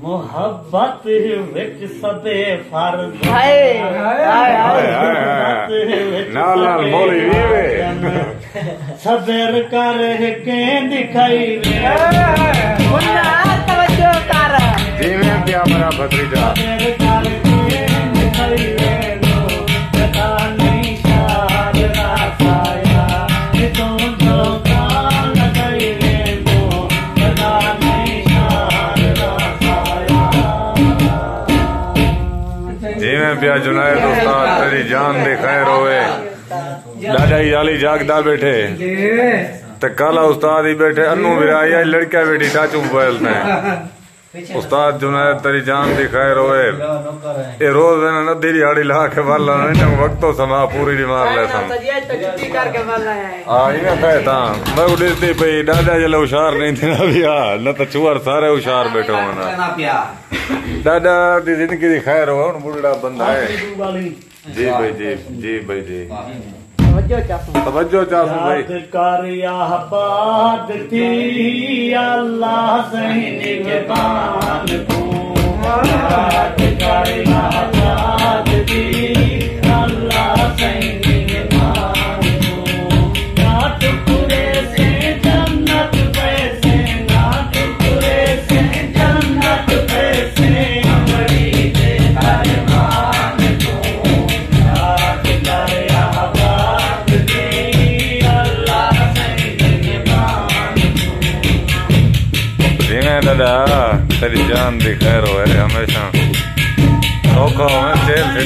मोहब्बत विच सबे फर्ज नाल नाल मोली वे सबर कर के दिखाई तवज्जो कर जिवें पिया मेरा भतीजा सबर कर के दिखाई पता नहीं शाद रासाया तो जो काल गई वो पता नहीं शाद रासाया जिवें पिया जुनायद उस्ताद तेरी जान दी खैर होवे दादा ही आली जागदा बैठे ते काला उस्ताद ही बैठे अन्नू विराया लड़किया बैठी चाचू मोबाइल में उस्ताद जुनायद तेरी जान दी खैर होवे ये रोज मैंने नदी दिहाड़ी ला के वाला ने वक्तो समा पूरी दी मार ले सन इने कहता मैं उड़ती पई दादा जले होशियार नहीं थे ना भैया न तो चुअर सारे होशियार बैठे होना दादा दी जिंदगी दी खैर हो बुढ़ा बंदा है जी भाई जी भाई जी तवज्जो चाहूं भाई कर या बात थी अल्लाह सही निगहबान को याद कर या बात थी अल्लाह सही निगहबान को ना टुकड़े से जन्नत पैसे ना टुकड़े से जन्नत पैसे बड़ी दे अरमान को याद कर या दादा तेरी जान दी खैर हो हमेशा सौखा हो जेल से